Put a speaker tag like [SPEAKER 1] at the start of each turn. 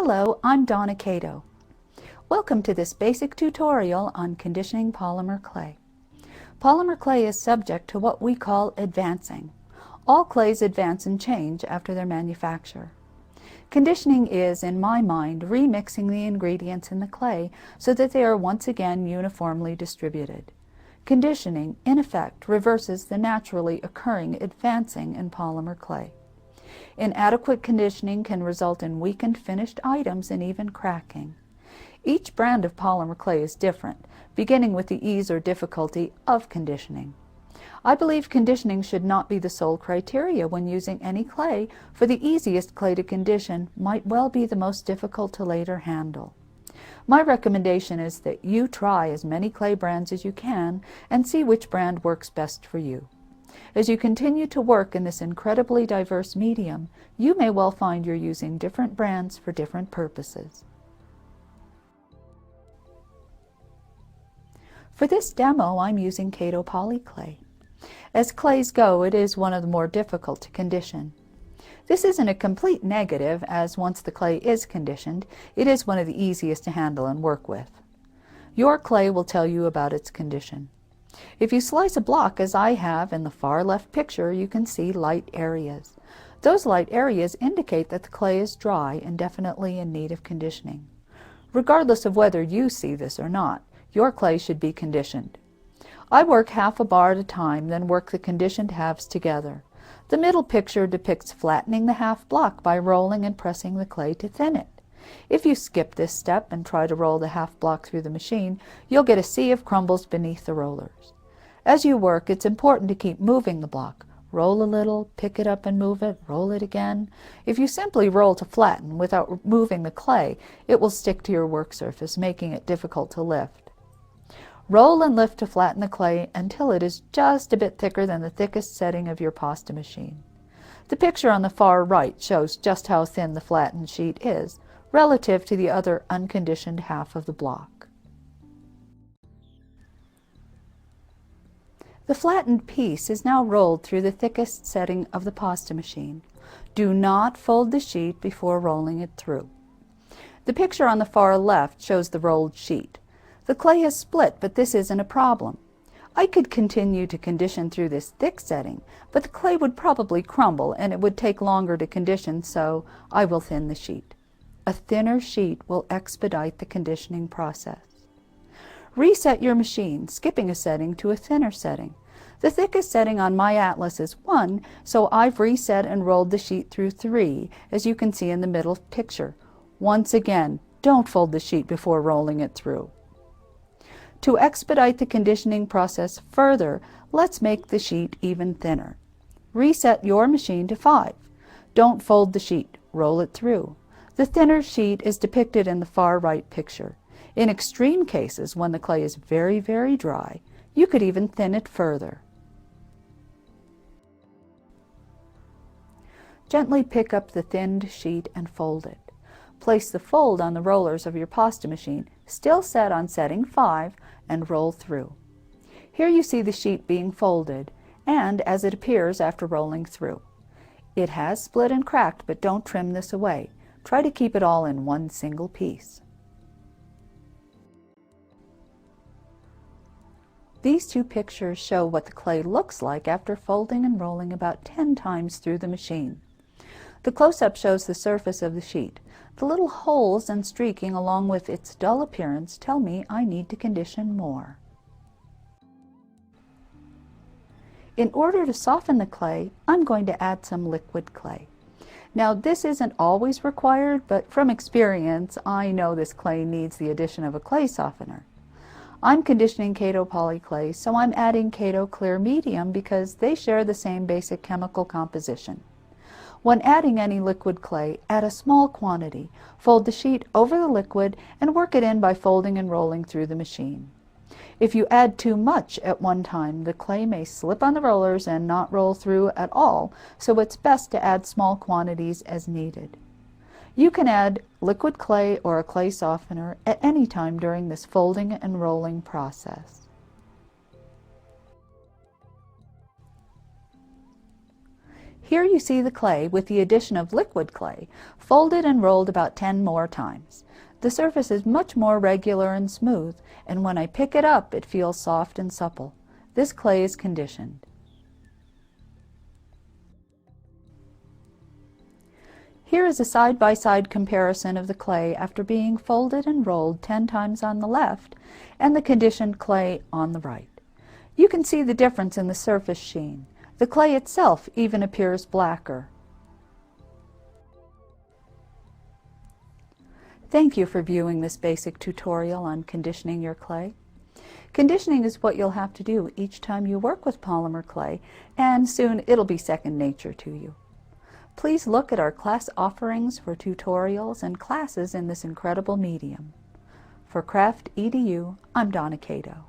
[SPEAKER 1] Hello, I'm Donna Cato. Welcome to this basic tutorial on conditioning polymer clay. Polymer clay is subject to what we call advancing. All clays advance and change after their manufacture. Conditioning is, in my mind, remixing the ingredients in the clay so that they are once again uniformly distributed. Conditioning, in effect, reverses the naturally occurring advancing in polymer clay. Inadequate conditioning can result in weakened finished items and even cracking. Each brand of polymer clay is different, beginning with the ease or difficulty of conditioning. I believe conditioning should not be the sole criteria when using any clay, for the easiest clay to condition might well be the most difficult to later handle. My recommendation is that you try as many clay brands as you can and see which brand works best for you. As you continue to work in this incredibly diverse medium, you may well find you're using different brands for different purposes. For this demo, I'm using Cato Poly Clay. As clays go, it is one of the more difficult to condition. This isn't a complete negative, as once the clay is conditioned, it is one of the easiest to handle and work with. Your clay will tell you about its condition. If you slice a block, as I have in the far left picture, you can see light areas. Those light areas indicate that the clay is dry and definitely in need of conditioning. Regardless of whether you see this or not, your clay should be conditioned. I work half a bar at a time, then work the conditioned halves together. The middle picture depicts flattening the half block by rolling and pressing the clay to thin it. If you skip this step and try to roll the half block through the machine, you'll get a sea of crumbles beneath the rollers. As you work, it's important to keep moving the block. Roll a little, pick it up and move it, roll it again. If you simply roll to flatten without moving the clay, it will stick to your work surface, making it difficult to lift. Roll and lift to flatten the clay until it is just a bit thicker than the thickest setting of your pasta machine. The picture on the far right shows just how thin the flattened sheet is, relative to the other unconditioned half of the block. The flattened piece is now rolled through the thickest setting of the pasta machine. Do not fold the sheet before rolling it through. The picture on the far left shows the rolled sheet. The clay has split, but this isn't a problem. I could continue to condition through this thick setting, but the clay would probably crumble and it would take longer to condition, so I will thin the sheet. A thinner sheet will expedite the conditioning process. Reset your machine, skipping a setting to a thinner setting. The thickest setting on my atlas is 1, so I've reset and rolled the sheet through 3, as you can see in the middle picture. Once again, don't fold the sheet before rolling it through. To expedite the conditioning process further, let's make the sheet even thinner. Reset your machine to 5. Don't fold the sheet, roll it through. The thinner sheet is depicted in the far right picture. In extreme cases, when the clay is very, very dry, you could even thin it further. Gently pick up the thinned sheet and fold it. Place the fold on the rollers of your pasta machine, still set on setting 5, and roll through. Here you see the sheet being folded, and as it appears after rolling through. It has split and cracked, but don't trim this away. Try to keep it all in one single piece. These two pictures show what the clay looks like after folding and rolling about 10 times through the machine. The close-up shows the surface of the sheet. The little holes and streaking along with its dull appearance tell me I need to condition more. In order to soften the clay, I'm going to add some liquid clay. Now, this isn't always required, but from experience, I know this clay needs the addition of a clay softener. I'm conditioning Cato Poly Clay, so I'm adding Cato Clear Medium because they share the same basic chemical composition. When adding any liquid clay, add a small quantity, fold the sheet over the liquid, and work it in by folding and rolling through the machine. If you add too much at one time, the clay may slip on the rollers and not roll through at all, so it's best to add small quantities as needed. You can add liquid clay or a clay softener at any time during this folding and rolling process. Here you see the clay with the addition of liquid clay, folded and rolled about 10 more times. The surface is much more regular and smooth, and when I pick it up, it feels soft and supple. This clay is conditioned. Here is a side-by-side comparison of the clay after being folded and rolled 10 times on the left and the conditioned clay on the right. You can see the difference in the surface sheen. The clay itself even appears blacker. Thank you for viewing this basic tutorial on conditioning your clay. Conditioning is what you'll have to do each time you work with polymer clay, and soon it'll be second nature to you. Please look at our class offerings for tutorials and classes in this incredible medium. For Craft.edu, I'm Donna Cato.